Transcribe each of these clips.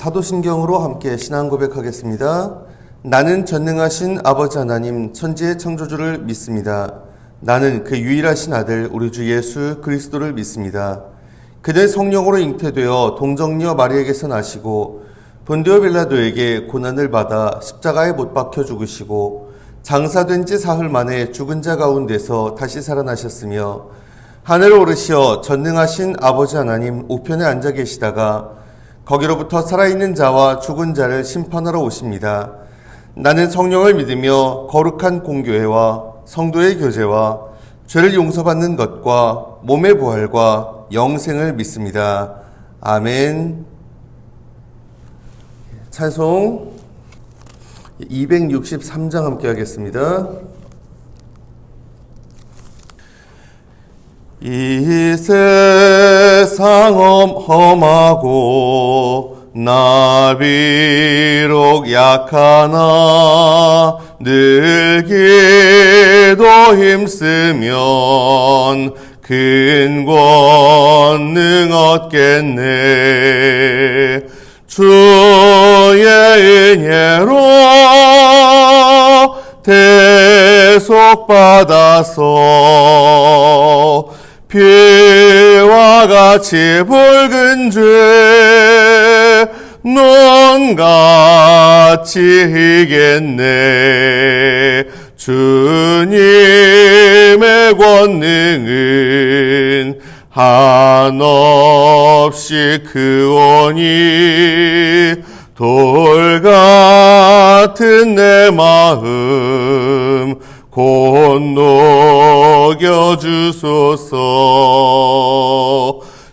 사도신경으로 함께 신앙 고백하겠습니다. 나는 전능하신 아버지 하나님 천지의 창조주를 믿습니다. 나는 그 유일하신 아들 우리 주 예수 그리스도를 믿습니다. 그는 성령으로 잉태되어 동정녀 마리에게서 나시고 본디오 빌라도에게 고난을 받아 십자가에 못 박혀 죽으시고 장사된 지 사흘 만에 죽은 자 가운데서 다시 살아나셨으며 하늘을 오르시어 전능하신 아버지 하나님 우편에 앉아 계시다가 거기로부터 살아있는 자와 죽은 자를 심판하러 오십니다. 나는 성령을 믿으며 거룩한 공교회와 성도의 교제와 죄를 용서받는 것과 몸의 부활과 영생을 믿습니다. 아멘. 찬송 263장 함께 하겠습니다. 이 세상 험하고 나 비록 약하나 늘 기도 힘쓰면 큰 권능 얻겠네. 주의 은혜로 대속받아서 피와 같이 붉은 죄 넌 같이 이겠네. 주님의 권능은 한없이 크오니 돌 같은 내 마음 곧 녹여주소서.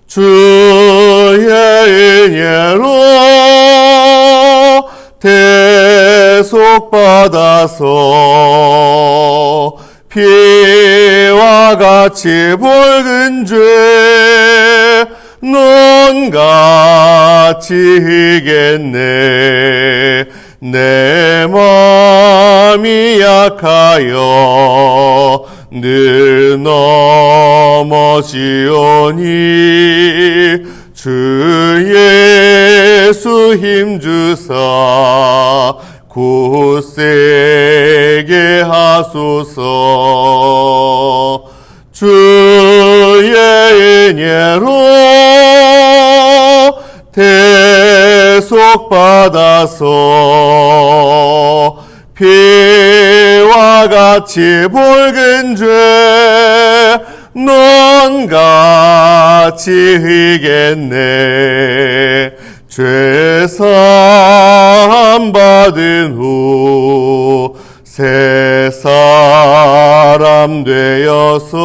주의 은혜로 대속받아서 피와 같이 붉은 죄 넌 같이 이겠네. 내 마음이 약하여 늘 넘어지오니 주 예수 힘주사 굳세게 하소서. 주의 은혜로 대속받아서 피와 같이 붉은 죄 넌 같이 이겠네. 죄사함 받은 후 새 사람 되어서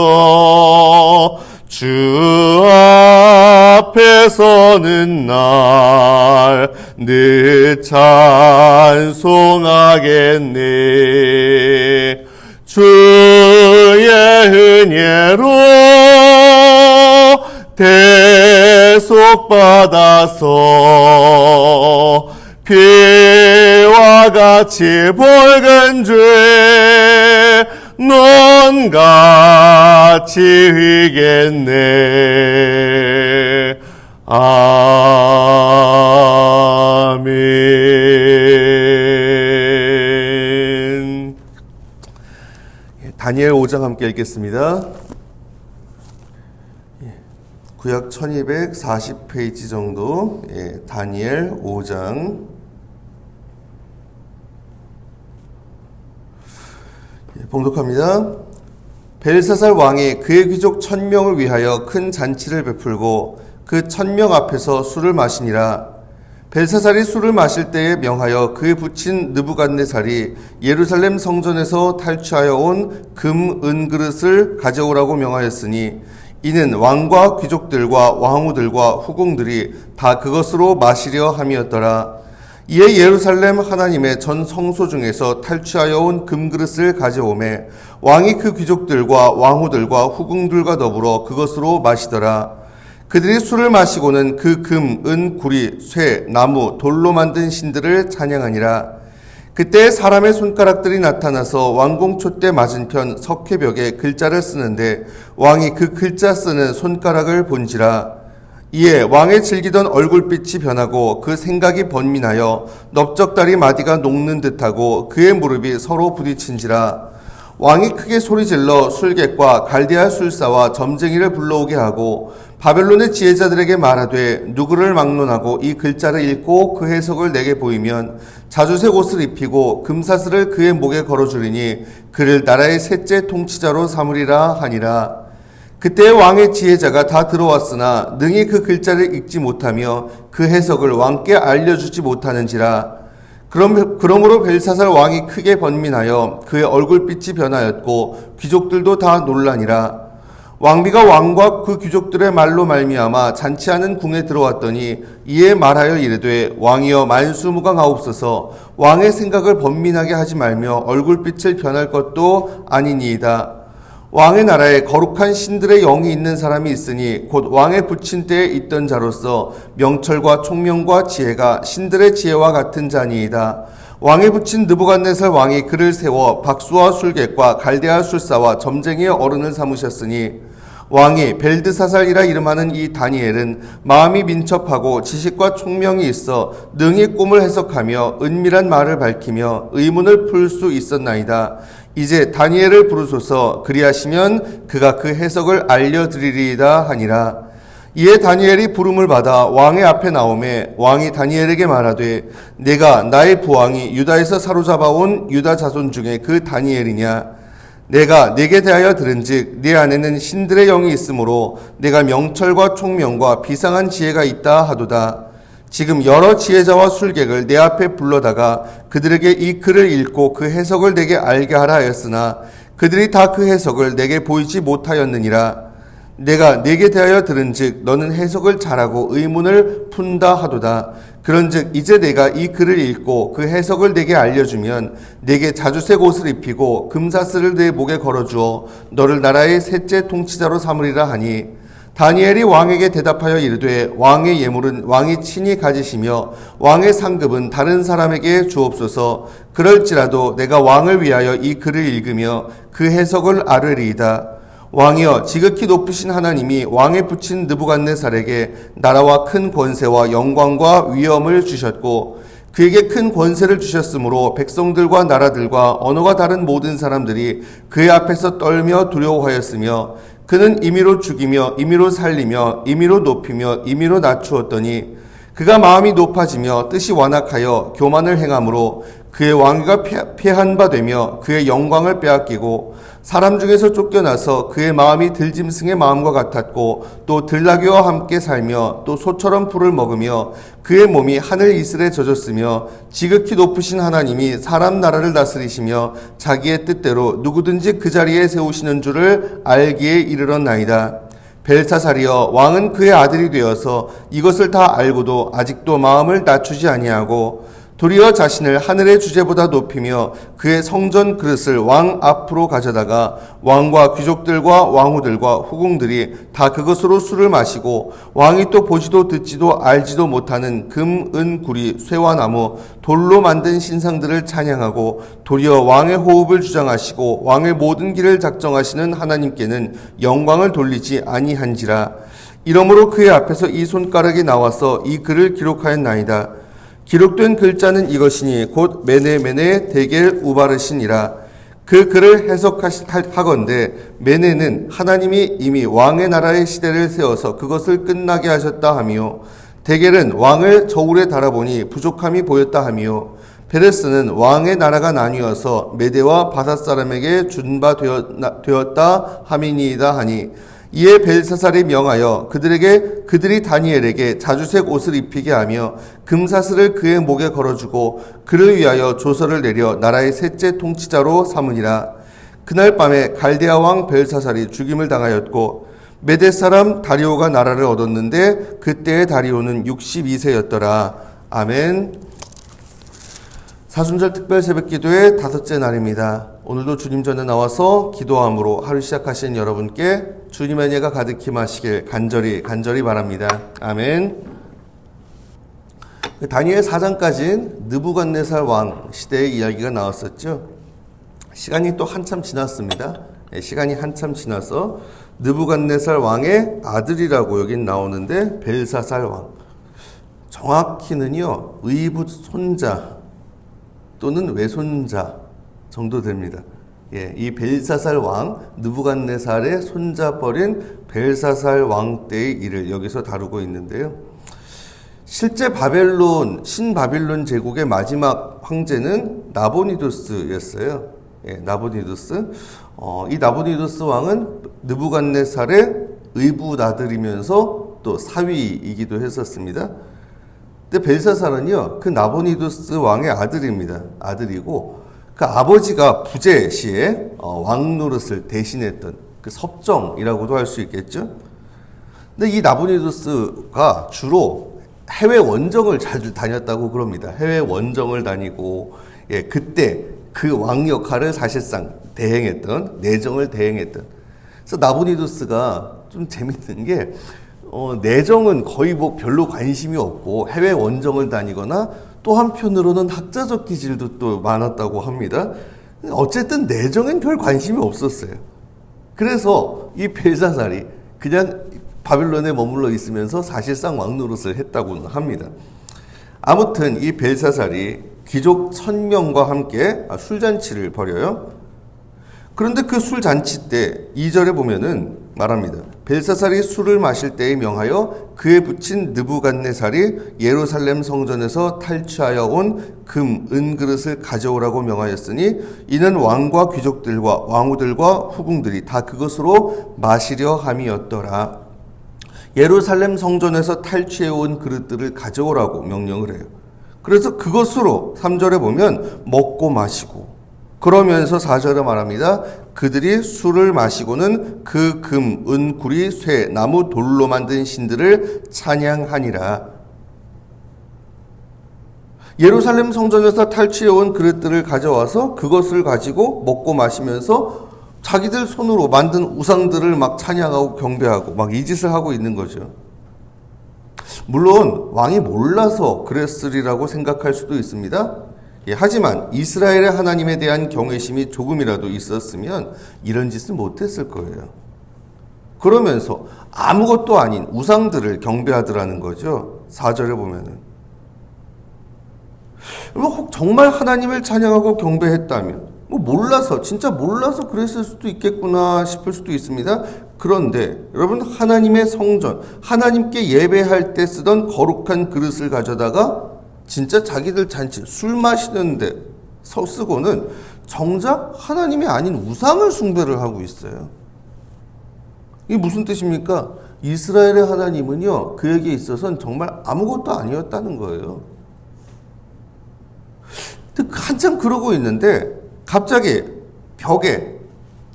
주 앞에 서는 날 늘 찬송하겠네. 주의 은혜로 대속받아서 피와 같이 붉은 죄 넌 같이 이겠네. 아멘. 다니엘 5장 함께 읽겠습니다. 구약 1240페이지 정도, 다니엘 5장. 봉독합니다. 벨사살 왕이 그의 귀족 1000명을 위하여 큰 잔치를 베풀고 그 1000명 앞에서 술을 마시니라. 벨사살이 술을 마실 때에 명하여 그의 부친 느부갓네살이 예루살렘 성전에서 탈취하여 온 금, 은 그릇을 가져오라고 명하였으니 이는 왕과 귀족들과 왕후들과 후궁들이 다 그것으로 마시려 함이었더라. 이에 예루살렘 하나님의 전 성소 중에서 탈취하여 온 금그릇을 가져오매 왕이 그 귀족들과 왕후들과 후궁들과 더불어 그것으로 마시더라. 그들이 술을 마시고는 그 금, 은, 구리, 쇠, 나무, 돌로 만든 신들을 찬양하니라. 그때 사람의 손가락들이 나타나서 왕궁 촛대 맞은편 석회벽에 글자를 쓰는데 왕이 그 글자 쓰는 손가락을 본지라. 이에 왕의 즐기던 얼굴빛이 변하고 그 생각이 번민하여 넓적다리 마디가 녹는 듯하고 그의 무릎이 서로 부딪힌지라. 왕이 크게 소리질러 술객과 갈대아 술사와 점쟁이를 불러오게 하고 바벨론의 지혜자들에게 말하되 누구를 막론하고 이 글자를 읽고 그 해석을 내게 보이면 자주색 옷을 입히고 금사슬을 그의 목에 걸어주리니 그를 나라의 셋째 통치자로 삼으리라 하니라. 그때 왕의 지혜자가 다 들어왔으나 능히 그 글자를 읽지 못하며 그 해석을 왕께 알려주지 못하는지라. 그러므로 벨사살 왕이 크게 번민하여 그의 얼굴빛이 변하였고 귀족들도 다 놀라니라. 왕비가 왕과 그 귀족들의 말로 말미암아 잔치하는 궁에 들어왔더니 이에 말하여 이르되 왕이여 만수무강하옵소서. 왕의 생각을 번민하게 하지 말며 얼굴빛을 변할 것도 아니니이다. 왕의 나라에 거룩한 신들의 영이 있는 사람이 있으니 곧 왕의 부친 때에 있던 자로서 명철과 총명과 지혜가 신들의 지혜와 같은 자니이다. 왕의 부친 느부갓네살 왕이 그를 세워 박수와 술객과 갈대아 술사와 점쟁이의 어른을 삼으셨으니 왕이 벨드사살이라 이름하는 이 다니엘은 마음이 민첩하고 지식과 총명이 있어 능히 꿈을 해석하며 은밀한 말을 밝히며 의문을 풀 수 있었나이다. 이제 다니엘을 부르소서. 그리하시면 그가 그 해석을 알려드리리이다 하니라. 이에 다니엘이 부름을 받아 왕의 앞에 나오매 왕이 다니엘에게 말하되 내가 나의 부왕이 유다에서 사로잡아온 유다 자손 중에 그 다니엘이냐. 내가 네게 대하여 들은즉 네 안에는 신들의 영이 있으므로 내가 명철과 총명과 비상한 지혜가 있다 하도다. 지금 여러 지혜자와 술객을 내 앞에 불러다가 그들에게 이 글을 읽고 그 해석을 내게 알게 하라 하였으나 그들이 다 그 해석을 내게 보이지 못하였느니라. 내가 네게 대하여 들은즉 너는 해석을 잘하고 의문을 푼다 하도다. 그런즉 이제 내가 이 글을 읽고 그 해석을 내게 알려주면 내게 자주색 옷을 입히고 금사슬을 내 목에 걸어주어 너를 나라의 셋째 통치자로 삼으리라 하니 다니엘이 왕에게 대답하여 이르되 왕의 예물은 왕이 친히 가지시며 왕의 상급은 다른 사람에게 주옵소서. 그럴지라도 내가 왕을 위하여 이 글을 읽으며 그 해석을 아뢰리이다. 왕이여 지극히 높으신 하나님이 왕의 부친 느부갓네살에게 나라와 큰 권세와 영광과 위엄을 주셨고 그에게 큰 권세를 주셨으므로 백성들과 나라들과 언어가 다른 모든 사람들이 그의 앞에서 떨며 두려워하였으며 그는 임의로 죽이며 임의로 살리며 임의로 높이며 임의로 낮추었더니 그가 마음이 높아지며 뜻이 완악하여 교만을 행함으로 그의 왕위가 폐한 바 되며 그의 영광을 빼앗기고 사람 중에서 쫓겨나서 그의 마음이 들짐승의 마음과 같았고 또 들나귀와 함께 살며 또 소처럼 풀을 먹으며 그의 몸이 하늘 이슬에 젖었으며 지극히 높으신 하나님이 사람 나라를 다스리시며 자기의 뜻대로 누구든지 그 자리에 세우시는 줄을 알기에 이르렀나이다. 벨사살이여 왕은 그의 아들이 되어서 이것을 다 알고도 아직도 마음을 낮추지 아니하고 도리어 자신을 하늘의 주제보다 높이며 그의 성전 그릇을 왕 앞으로 가져다가 왕과 귀족들과 왕후들과 후궁들이 다 그것으로 술을 마시고 왕이 또 보지도 듣지도 알지도 못하는 금, 은, 구리, 쇠와 나무, 돌로 만든 신상들을 찬양하고 도리어 왕의 호흡을 주장하시고 왕의 모든 길을 작정하시는 하나님께는 영광을 돌리지 아니한지라. 이러므로 그의 앞에서 이 손가락이 나와서 이 글을 기록하였나이다. 기록된 글자는 이것이니 곧 메네 데겔 우바르신이라. 그 글을 해석하건대 메네는 하나님이 이미 왕의 나라의 시대를 세워서 그것을 끝나게 하셨다 하며 데겔은 왕을 저울에 달아보니 부족함이 보였다 하며 페레스는 왕의 나라가 나뉘어서 메대와 바사 사람에게 준 바 되었다 함이니이다 하니 이에 벨사살이 명하여 그들이 다니엘에게 자주색 옷을 입히게 하며 금사슬을 그의 목에 걸어주고 그를 위하여 조서를 내려 나라의 셋째 통치자로 삼으니라. 그날 밤에 갈대아 왕 벨사살이 죽임을 당하였고 메대 사람 다리오가 나라를 얻었는데 그때의 다리오는 62세였더라. 아멘. 사순절 특별 새벽기도의 다섯째 날입니다. 오늘도 주님 전에 나와서 기도함으로 하루 시작하신 여러분께 주님의 은혜가 가득히 마시길 간절히 바랍니다. 아멘. 다니엘 4장까지는 느부갓네살 왕 시대의 이야기가 나왔었죠. 시간이 또 한참 지났습니다. 시간이 한참 지나서 느부갓네살 왕의 아들이라고 여긴 나오는데 벨사살 왕. 정확히는요, 의붓 손자 또는 외손자 정도 됩니다. 예, 이 벨사살 왕, 느부갓네살의 손자뻘인 벨사살 왕 때의 일을 여기서 다루고 있는데요. 실제 신바빌론 제국의 마지막 황제는 나보니두스였어요. 예, 나보니두스. 이 나보니두스 왕은 느부갓네살의 의붓 아들이면서 또 사위이기도 했었습니다. 근데 벨사살은요, 그 나보니두스 왕의 아들입니다. 아들이고, 그 아버지가 부재 시에 왕 노릇을 대신했던 그 섭정이라고도 할 수 있겠죠. 근데 이 나보니두스가 주로 해외 원정을 자주 다녔다고 그럽니다. 해외 원정을 다니고, 예, 그때 그 왕 역할을 사실상 내정을 대행했던. 그래서 나보니두스가 좀 재밌는 게, 내정은 거의 뭐 별로 관심이 없고 해외 원정을 다니거나 또 한편으로는 학자적 기질도 또 많았다고 합니다. 어쨌든 내정엔 별 관심이 없었어요. 그래서 이 벨사살이 그냥 바빌론에 머물러 있으면서 사실상 왕 노릇을 했다고는 합니다. 아무튼 이 벨사살이 귀족 1000명과 함께 술잔치를 벌여요. 그런데 그 술잔치 때 2절에 보면은 말합니다. 벨사살이 술을 마실 때에 명하여 그에 붙인 느부갓네살이 예루살렘 성전에서 탈취하여 온 금, 은 그릇을 가져오라고 명하였으니 이는 왕과 귀족들과 왕후들과 후궁들이 다 그것으로 마시려 함이었더라. 예루살렘 성전에서 탈취해 온 그릇들을 가져오라고 명령을 해요. 그래서 그것으로 3절에 보면 먹고 마시고, 그러면서 4절에 말합니다. 그들이 술을 마시고는 그 금, 은, 구리, 쇠, 나무, 돌로 만든 신들을 찬양하니라. 예루살렘 성전에서 탈취해온 그릇들을 가져와서 그것을 가지고 먹고 마시면서 자기들 손으로 만든 우상들을 막 찬양하고 경배하고 막 이 짓을 하고 있는 거죠. 물론 왕이 몰라서 그랬으리라고 생각할 수도 있습니다. 예, 하지만 이스라엘의 하나님에 대한 경외심이 조금이라도 있었으면 이런 짓을 못했을 거예요. 그러면서 아무것도 아닌 우상들을 경배하더라는 거죠. 4절에 보면은. 혹 정말 하나님을 찬양하고 경배했다면, 진짜 몰라서 그랬을 수도 있겠구나 싶을 수도 있습니다. 그런데 여러분, 하나님의 성전, 하나님께 예배할 때 쓰던 거룩한 그릇을 가져다가 진짜 자기들 잔치, 술 마시는데 쓰고는 정작 하나님이 아닌 우상을 숭배를 하고 있어요. 이게 무슨 뜻입니까? 이스라엘의 하나님은요, 그에게 있어서는 정말 아무것도 아니었다는 거예요. 한참 그러고 있는데 갑자기 벽에,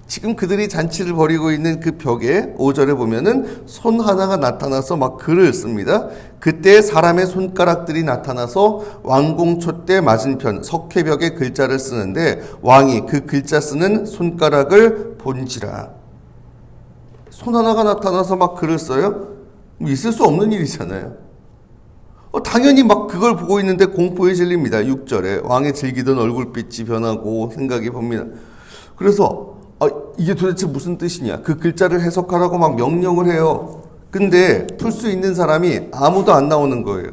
지금 그들이 잔치를 벌이고 있는 그 벽에 5절에 보면은 손 하나가 나타나서 막 글을 씁니다. 그때 사람의 손가락들이 나타나서 왕궁촛대 맞은편 석회벽에 글자를 쓰는데 왕이 그 글자 쓰는 손가락을 본지라. 손 하나가 나타나서 막 글을 써요? 있을 수 없는 일이잖아요. 당연히 막 그걸 보고 있는데 공포에 질립니다. 6절에 왕의 즐기던 얼굴빛이 변하고 생각이 봅니다. 그래서 이게 도대체 무슨 뜻이냐, 그 글자를 해석하라고 막 명령을 해요. 근데 풀 수 있는 사람이 아무도 안 나오는 거예요.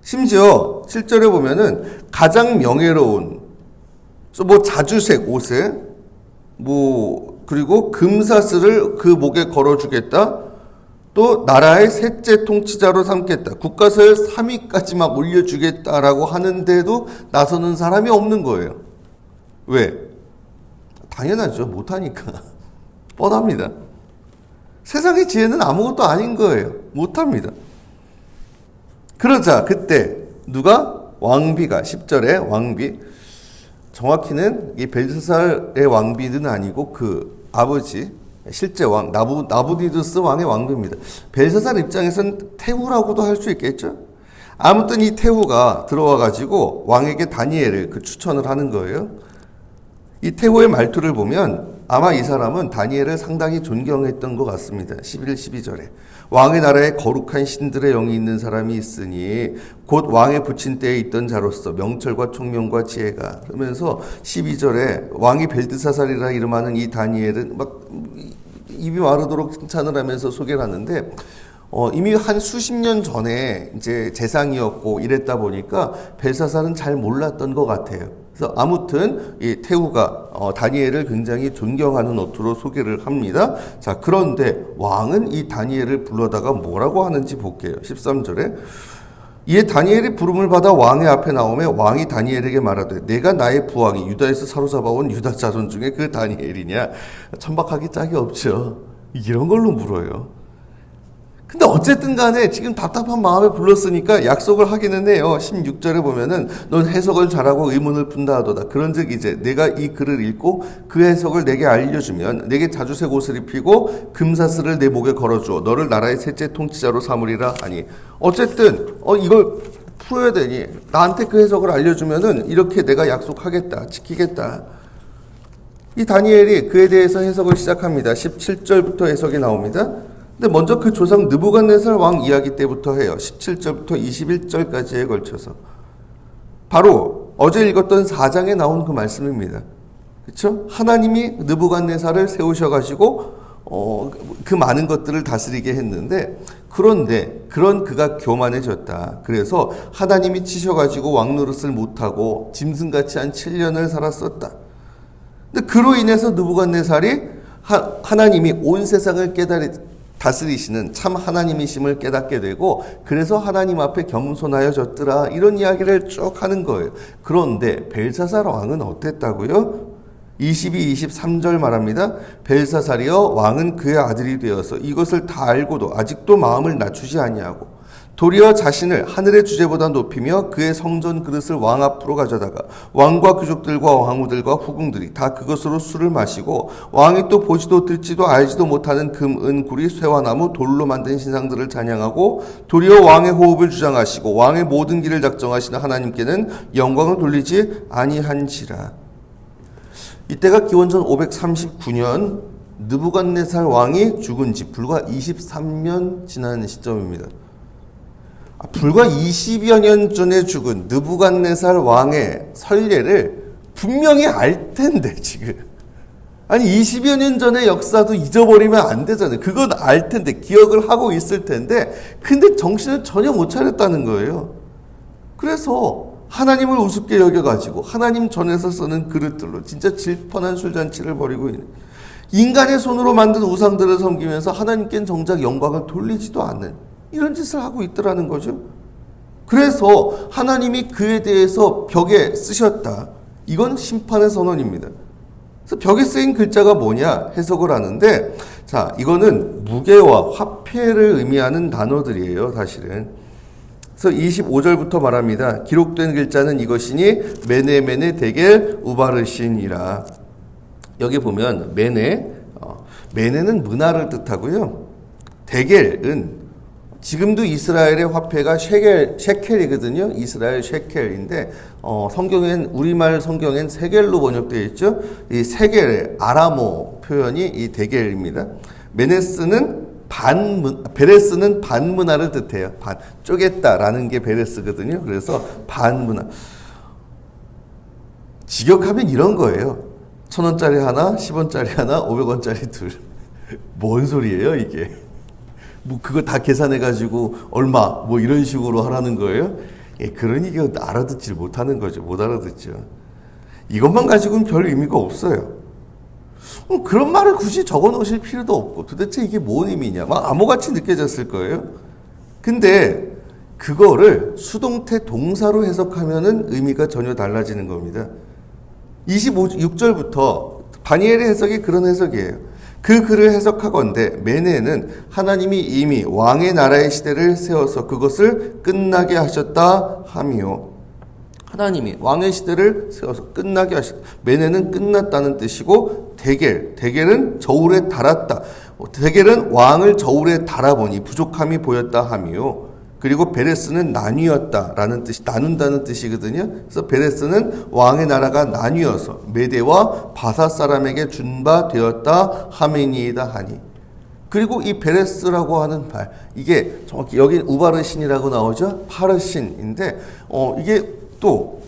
심지어 7절에 보면은 가장 명예로운 자주색 옷에 그리고 금사슬을 그 목에 걸어주겠다. 또 나라의 셋째 통치자로 삼겠다. 국가서열 3위까지 막 올려주겠다라고 하는데도 나서는 사람이 없는 거예요. 왜? 당연하죠. 못하니까. 뻔합니다. 세상의 지혜는 아무것도 아닌 거예요. 못합니다. 그러자 그때 누가? 왕비가, 10절에 왕비, 정확히는 이 벨사살의 왕비는 아니고 그 아버지, 실제 왕 나부디두스 왕의 왕비입니다. 벨사살 입장에서는 태후라고도 할 수 있겠죠. 아무튼 이 태후가 들어와 가지고 왕에게 다니엘을 추천을 하는 거예요. 이 태후의 말투를 보면 아마 이 사람은 다니엘을 상당히 존경했던 것 같습니다. 11, 12절에 왕의 나라에 거룩한 신들의 영이 있는 사람이 있으니 곧 왕의 붙인 때에 있던 자로서 명철과 총명과 지혜가, 그러면서 12절에 왕이 벨드사살이라 이름하는 이 다니엘은 막 입이 마르도록 칭찬을 하면서 소개를 하는데 이미 한 수십 년 전에 이제 재상이었고 이랬다 보니까 벨사살은 잘 몰랐던 것 같아요. 그래서 아무튼 이 태후가 다니엘을 굉장히 존경하는 어투로 소개를 합니다. 자, 그런데 왕은 이 다니엘을 불러다가 뭐라고 하는지 볼게요. 13절에 이에 다니엘이 부름을 받아 왕의 앞에 나오매 왕이 다니엘에게 말하되 내가 나의 부왕이 유다에서 사로잡아온 유다 자손 중에 그 다니엘이냐. 천박하기 짝이 없죠. 이런 걸로 물어요. 근데 어쨌든 간에 지금 답답한 마음에 불렀으니까 약속을 하기는 해요. 16절에 보면은 넌 해석을 잘하고 의문을 푼다 하도다. 그런즉 이제 내가 이 글을 읽고 그 해석을 내게 알려주면 내게 자주색 옷을 입히고 금사슬을 내 목에 걸어주어 너를 나라의 셋째 통치자로 삼으리라 하니. 어쨌든 이걸 풀어야 되니 나한테 그 해석을 알려주면은 이렇게 내가 약속하겠다, 지키겠다. 이 다니엘이 그에 대해서 해석을 시작합니다. 17절부터 해석이 나옵니다. 근데 먼저 그 조상 느부갓네살 왕 이야기 때부터 해요. 17절부터 21절까지에 걸쳐서. 바로 어제 읽었던 4장에 나온 그 말씀입니다. 그렇죠? 하나님이 느부갓네살을 세우셔가지고 그 많은 것들을 다스리게 했는데, 그런데 그런 그가 교만해졌다. 그래서 하나님이 치셔가지고 왕 노릇을 못하고 짐승같이 한 7년을 살았었다. 근데 그로 인해서 느부갓네살이 하나님이 온 세상을 다스리시는 참 하나님이심을 깨닫게 되고, 그래서 하나님 앞에 겸손하여졌더라. 이런 이야기를 쭉 하는 거예요. 그런데 벨사살 왕은 어땠다고요? 22, 23절 말합니다. 벨사살이여 왕은 그의 아들이 되어서 이것을 다 알고도 아직도 마음을 낮추지 아니하고 도리어 자신을 하늘의 주제보다 높이며 그의 성전 그릇을 왕 앞으로 가져다가 왕과 귀족들과 왕후들과 후궁들이 다 그것으로 술을 마시고 왕이 또 보지도 듣지도 알지도 못하는 금, 은, 구리, 쇠와 나무, 돌로 만든 신상들을 찬양하고 도리어 왕의 호흡을 주장하시고 왕의 모든 길을 작정하시는 하나님께는 영광을 돌리지 아니한지라. 이때가 기원전 539년 느부갓네살 왕이 죽은 지 불과 23년 지난 시점입니다. 불과 20여 년 전에 죽은 느부갓네살 왕의 설례를 분명히 알 텐데, 지금. 아니, 20여 년 전의 역사도 잊어버리면 안 되잖아요. 그건 알 텐데, 기억을 하고 있을 텐데, 근데 정신을 전혀 못 차렸다는 거예요. 그래서 하나님을 우습게 여겨가지고, 하나님 전에서 쓰는 그릇들로 진짜 질펀한 술잔치를 벌이고 있는, 인간의 손으로 만든 우상들을 섬기면서 하나님께는 정작 영광을 돌리지도 않는 이런 짓을 하고 있더라는 거죠. 그래서 하나님이 그에 대해서 벽에 쓰셨다. 이건 심판의 선언입니다. 그래서 벽에 쓰인 글자가 뭐냐 해석을 하는데, 자, 이거는 무게와 화폐를 의미하는 단어들이에요, 사실은. 그래서 25절부터 말합니다. 기록된 글자는 이것이니 메네 데겔 우바르신이라. 여기 보면 메네는 문화를 뜻하고요. 데겔은 지금도 이스라엘의 화폐가 셰켈이거든요. 이스라엘 셰켈인데 우리말 성경엔 세겔로 번역되어 있죠. 이 세겔의 아람어 표현이 이 데겔입니다. 베레스는 반문화를 뜻해요. 쪼갰다라는 게 베레스거든요. 그래서 반문화. 직역하면 이런 거예요. 1,000원짜리 하나, 10원짜리 하나, 500원짜리 둘. 뭔 소리예요, 이게? 그거 다 계산해가지고 얼마 이런 식으로 하라는 거예요? 예, 그러니 이거 알아듣질 못하는 거죠. 못 알아듣죠. 이것만 가지고는 별 의미가 없어요. 그런 말을 굳이 적어 놓으실 필요도 없고, 도대체 이게 뭔 의미냐? 막 암호같이 느껴졌을 거예요. 근데 그거를 수동태 동사로 해석하면은 의미가 전혀 달라지는 겁니다. 26절부터 다니엘의 해석이 그런 해석이에요. 그 글을 해석하건대 메네는 하나님이 이미 왕의 나라의 시대를 세워서 그것을 끝나게 하셨다 함이요. 하나님이 왕의 시대를 세워서 끝나게 하셨다. 메네는 끝났다는 뜻이고, 데겔은 저울에 달았다. 데겔은 왕을 저울에 달아보니 부족함이 보였다 함이요. 그리고 베레스는 나뉘었다라는 뜻이, 나눈다는 뜻이거든요. 그래서 베레스는 왕의 나라가 나뉘어서 메대와 바사 사람에게 준 바 되었다 하메니이다 하니. 그리고 이 베레스라고 하는 말, 이게 정확히 여기 우바르신이라고 나오죠. 파르신인데 이게 또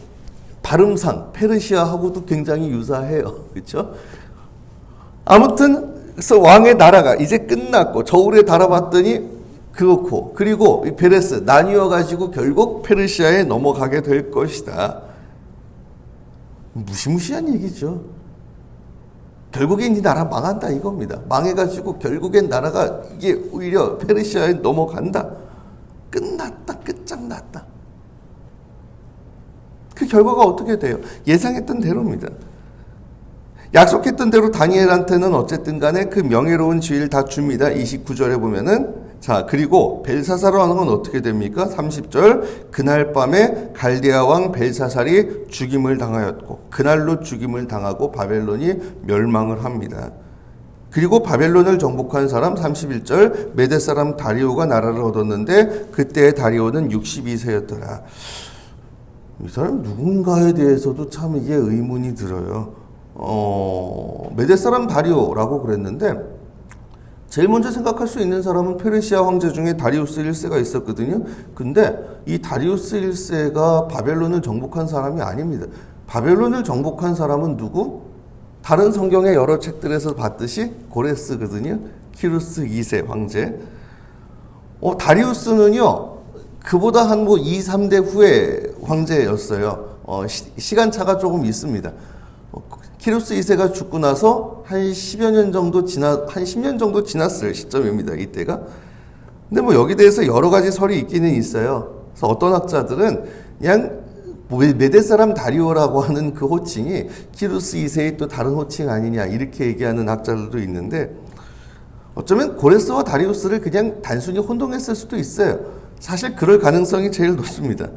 발음상 페르시아하고도 굉장히 유사해요. 그렇죠? 아무튼 그래서 왕의 나라가 이제 끝났고 저울에 달아봤더니 그렇고, 그리고 이 베레스 나뉘어 가지고 결국 페르시아에 넘어가게 될 것이다. 무시무시한 얘기죠. 결국엔 이 나라 망한다 이겁니다. 망해가지고 결국엔 나라가 이게 오히려 페르시아에 넘어간다. 끝났다. 끝장났다. 그 결과가 어떻게 돼요? 예상했던 대로입니다. 약속했던 대로 다니엘한테는 어쨌든 간에 그 명예로운 지위를 다 줍니다. 29절에 보면은, 자, 그리고 벨사살 왕은 어떻게 됩니까? 30절, 그날 밤에 갈대아 왕 벨사살이 죽임을 당하였고, 그날로 죽임을 당하고 바벨론이 멸망을 합니다. 그리고 바벨론을 정복한 사람 31절, 메대 사람 다리오가 나라를 얻었는데 그때의 다리오는 62세였더라. 이 사람 누군가에 대해서도 참 이게 의문이 들어요. 메대 사람 다리오라고 그랬는데, 제일 먼저 생각할 수 있는 사람은 페르시아 황제 중에 다리우스 1세가 있었거든요. 근데 이 다리우스 1세가 바벨론을 정복한 사람이 아닙니다. 바벨론을 정복한 사람은 누구? 다른 성경의 여러 책들에서 봤듯이 고레스거든요. 키루스 2세 황제. 다리우스는요, 그보다 한 2, 3대 후에 황제였어요. 시간차가 조금 있습니다. 키루스 2세가 죽고 나서 한 10여 년 정도 한 10년 정도 지났을 시점입니다. 이때가. 근데 여기 대해서 여러 가지 설이 있기는 있어요. 그래서 어떤 학자들은 그냥 메대 사람 다리오라고 하는 그 호칭이 키루스 2세의 또 다른 호칭 아니냐 이렇게 얘기하는 학자들도 있는데, 어쩌면 고레스와 다리우스를 그냥 단순히 혼동했을 수도 있어요. 사실 그럴 가능성이 제일 높습니다.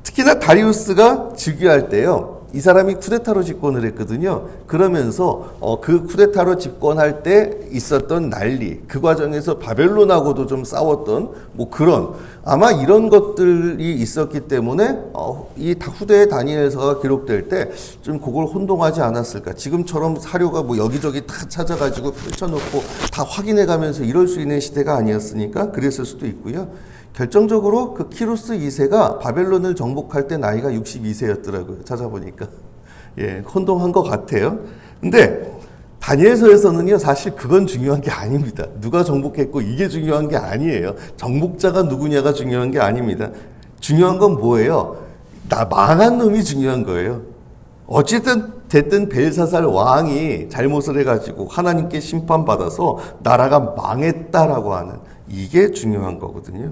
특히나 다리우스가 즉위할 때요, 이 사람이 쿠데타로 집권을 했거든요. 그러면서 그 쿠데타로 집권할 때 있었던 난리, 그 과정에서 바벨론하고도 좀 싸웠던 그런, 아마 이런 것들이 있었기 때문에 이 후대의 다니엘서가 기록될 때 좀 그걸 혼동하지 않았을까. 지금처럼 사료가 여기저기 다 찾아가지고 펼쳐놓고 다 확인해가면서 이럴 수 있는 시대가 아니었으니까 그랬을 수도 있고요. 결정적으로 그 키루스 2세가 바벨론을 정복할 때 나이가 62세였더라고요. 찾아보니까. 예, 혼동한 것 같아요. 근데 다니엘서에서는요, 사실 그건 중요한 게 아닙니다. 누가 정복했고 이게 중요한 게 아니에요. 정복자가 누구냐가 중요한 게 아닙니다. 중요한 건 뭐예요? 망한 놈이 중요한 거예요. 어쨌든 됐든 벨사살 왕이 잘못을 해가지고 하나님께 심판받아서 나라가 망했다라고 하는, 이게 중요한 거거든요.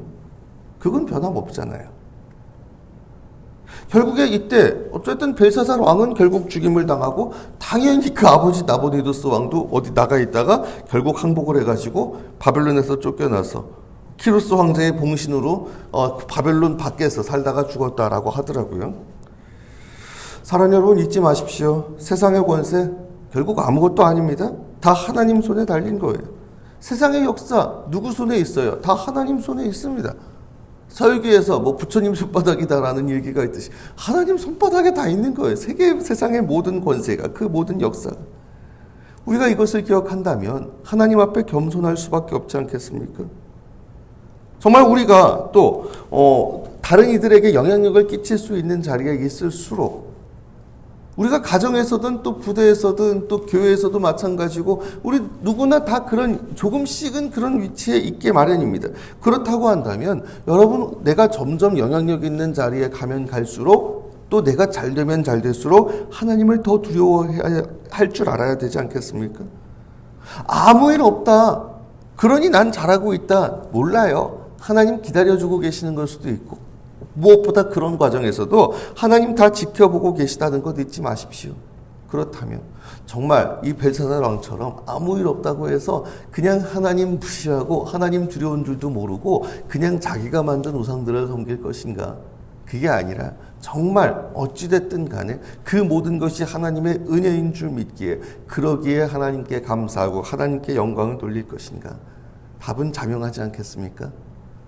그건 변함없잖아요. 결국에 이때 어쨌든 벨사살 왕은 결국 죽임을 당하고, 당연히 그 아버지 나보니두스 왕도 어디 나가 있다가 결국 항복을 해가지고 바벨론에서 쫓겨나서 키루스 황제의 봉신으로 바벨론 밖에서 살다가 죽었다라고 하더라고요. 사랑하는 여러분, 잊지 마십시오. 세상의 권세 결국 아무것도 아닙니다. 다 하나님 손에 달린 거예요. 세상의 역사 누구 손에 있어요? 다 하나님 손에 있습니다. 서유기에서 부처님 손바닥이다라는 얘기가 있듯이 하나님 손바닥에 다 있는 거예요. 세상의 모든 권세가, 그 모든 역사가. 우리가 이것을 기억한다면 하나님 앞에 겸손할 수밖에 없지 않겠습니까? 정말 우리가 또 다른 이들에게 영향력을 끼칠 수 있는 자리에 있을수록, 우리가 가정에서든 또 부대에서든 또 교회에서도 마찬가지고 우리 누구나 다 그런 조금씩은 그런 위치에 있게 마련입니다. 그렇다고 한다면 여러분, 내가 점점 영향력 있는 자리에 가면 갈수록, 또 내가 잘 되면 잘 될수록 하나님을 더 두려워해야 할 줄 알아야 되지 않겠습니까? 아무 일 없다, 그러니 난 잘하고 있다, 몰라요. 하나님 기다려주고 계시는 걸 수도 있고, 무엇보다 그런 과정에서도 하나님 다 지켜보고 계시다는 것 잊지 마십시오. 그렇다면 정말 이 벨사살 왕처럼 아무 일 없다고 해서 그냥 하나님 무시하고 하나님 두려운 줄도 모르고 그냥 자기가 만든 우상들을 섬길 것인가? 그게 아니라 정말 어찌됐든 간에 그 모든 것이 하나님의 은혜인 줄 믿기에, 그러기에 하나님께 감사하고 하나님께 영광을 돌릴 것인가? 답은 자명하지 않겠습니까?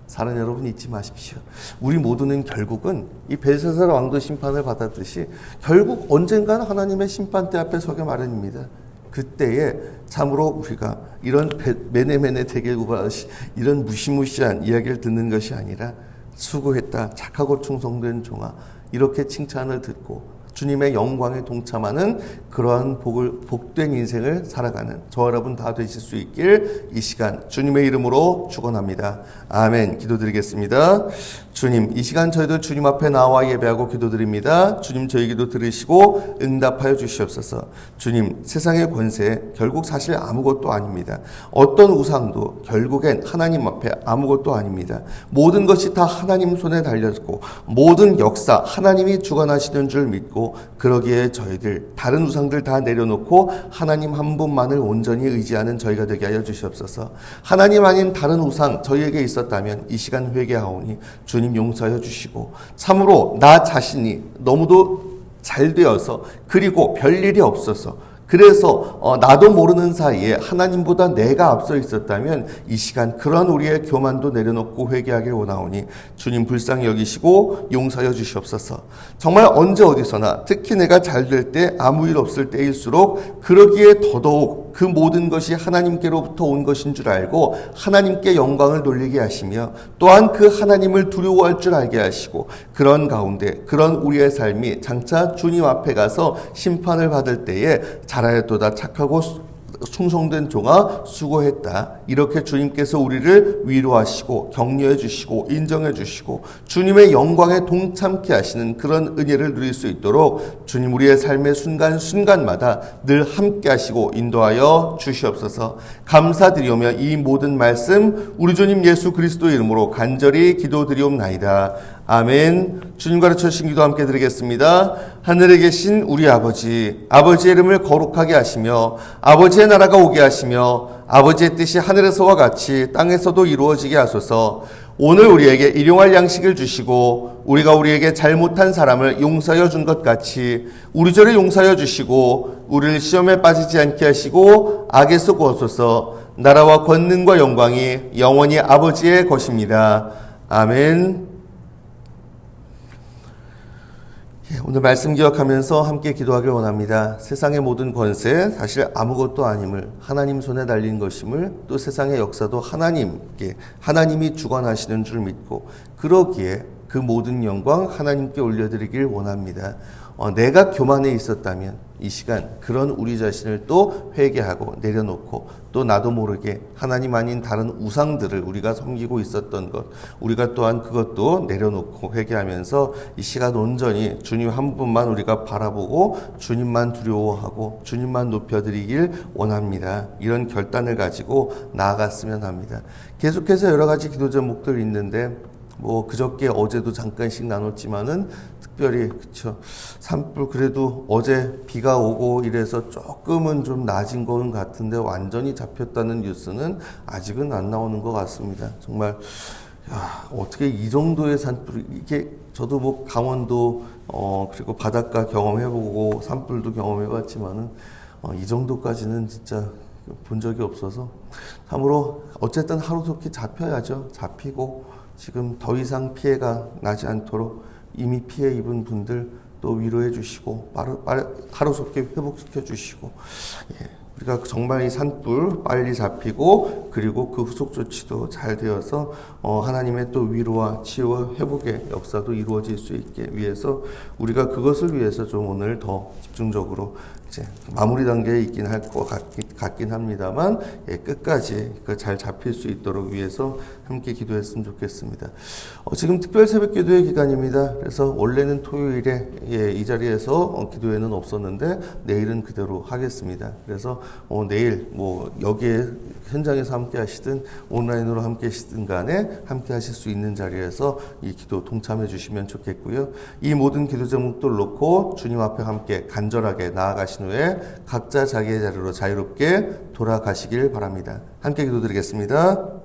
사랑하는 여러분, 잊지 마십시오. 우리 모두는 결국은 이 벨사살 왕도 심판을 받았듯이 결국 언젠가는 하나님의 심판대 앞에 서게 마련입니다. 그때에 참으로 우리가 이런 메네메네 대결구바시 이런 무시무시한 이야기를 듣는 것이 아니라, 수고했다, 착하고 충성된 종아, 이렇게 칭찬을 듣고 주님의 영광에 동참하는 그러한 복된 인생을 살아가는 저와 여러분 다 되실 수 있길 이 시간 주님의 이름으로 축원합니다. 아멘. 기도드리겠습니다. 주님, 이 시간 저희들 주님 앞에 나와 예배하고 기도드립니다. 주님, 저희 기도 들으시고 응답하여 주시옵소서. 주님, 세상의 권세 결국 사실 아무것도 아닙니다. 어떤 우상도 결국엔 하나님 앞에 아무것도 아닙니다. 모든 것이 다 하나님 손에 달렸고 모든 역사 하나님이 주관하시는 줄 믿고, 그러기에 저희들 다른 우상들 다 내려놓고 하나님 한 분만을 온전히 의지하는 저희가 되게 하여 주시옵소서. 하나님 아닌 다른 우상 저희에게 있었다면 이 시간 회개하오니 주님 용서하여 주시고, 참으로 나 자신이 너무도 잘 되어서 그리고 별일이 없어서 그래서 나도 모르는 사이에 하나님보다 내가 앞서 있었다면 이 시간 그런 우리의 교만도 내려놓고 회개하길 원하오니 주님 불쌍히 여기시고 용서하여 주시옵소서. 정말 언제 어디서나 특히 내가 잘 될 때 아무 일 없을 때일수록 그러기에 더더욱 그 모든 것이 하나님께로부터 온 것인 줄 알고 하나님께 영광을 돌리게 하시며 또한 그 하나님을 두려워할 줄 알게 하시고, 그런 가운데 그런 우리의 삶이 장차 주님 앞에 가서 심판을 받을 때에 잘하였도다 착하고 충성된 종아 수고했다, 이렇게 주님께서 우리를 위로하시고 격려해 주시고 인정해 주시고 주님의 영광에 동참케 하시는 그런 은혜를 누릴 수 있도록 주님 우리의 삶의 순간순간마다 늘 함께 하시고 인도하여 주시옵소서. 감사드리오며 이 모든 말씀 우리 주님 예수 그리스도의 이름으로 간절히 기도드리옵나이다. 아멘. 주님 가르쳐 주신 기도 함께 드리겠습니다. 하늘에 계신 우리 아버지, 아버지의 이름을 거룩하게 하시며 아버지의 나라가 오게 하시며 아버지의 뜻이 하늘에서와 같이 땅에서도 이루어지게 하소서. 오늘 우리에게 일용할 양식을 주시고 우리가 우리에게 잘못한 사람을 용서하여 준 것 같이 우리 죄를 용서하여 주시고 우리를 시험에 빠지지 않게 하시고 악에서 구하소서. 나라와 권능과 영광이 영원히 아버지의 것입니다. 아멘. 오늘 말씀 기억하면서 함께 기도하길 원합니다. 세상의 모든 권세 사실 아무것도 아님을, 하나님 손에 달린 것임을, 또 세상의 역사도 하나님이 주관하시는 줄 믿고, 그러기에 그 모든 영광 하나님께 올려드리길 원합니다. 내가 교만에 있었다면 이 시간 그런 우리 자신을 또 회개하고 내려놓고, 또 나도 모르게 하나님 아닌 다른 우상들을 우리가 섬기고 있었던 것, 우리가 또한 그것도 내려놓고 회개하면서 이 시간 온전히 주님 한 분만 우리가 바라보고 주님만 두려워하고 주님만 높여드리길 원합니다. 이런 결단을 가지고 나아갔으면 합니다. 계속해서 여러 가지 기도 제목들 있는데 그저께 어제도 잠깐씩 나눴지만은 특별히 산불, 그래도 어제 비가 오고 이래서 조금은 좀 낮은 건 같은데 완전히 잡혔다는 뉴스는 아직은 안 나오는 것 같습니다. 정말 어떻게 이 정도의 산불, 이게 저도 강원도 그리고 바닷가 경험해보고 산불도 경험해봤지만은 이 정도까지는 진짜 본 적이 없어서 참으로 어쨌든 하루속히 잡혀야죠. 잡히고 지금 더 이상 피해가 나지 않도록 이미 피해 입은 분들 또 위로해 주시고 하루속히 회복시켜 주시고, 우리가 정말 이 산불 빨리 잡히고 그리고 그 후속 조치도 잘 되어서 하나님의 또 위로와 치유와 회복의 역사도 이루어질 수 있게 위해서 우리가 그것을 위해서 좀 오늘 더 집중적으로 이제 마무리 단계에 있긴 할 것 같긴 합니다만 끝까지 잘 잡힐 수 있도록 위해서 함께 기도했으면 좋겠습니다. 지금 특별 새벽 기도의 기간입니다. 그래서 원래는 토요일에 이 자리에서 기도회는 없었는데 내일은 그대로 하겠습니다. 그래서 내일 여기에 현장에서 함께 하시든 온라인으로 함께 하시든 간에 함께 하실 수 있는 자리에서 이 기도 동참해 주시면 좋겠고요. 이 모든 기도 제목들 놓고 주님 앞에 함께 간절하게 나아가신 후에 각자 자기의 자리로 자유롭게 돌아가시길 바랍니다. 함께 기도드리겠습니다.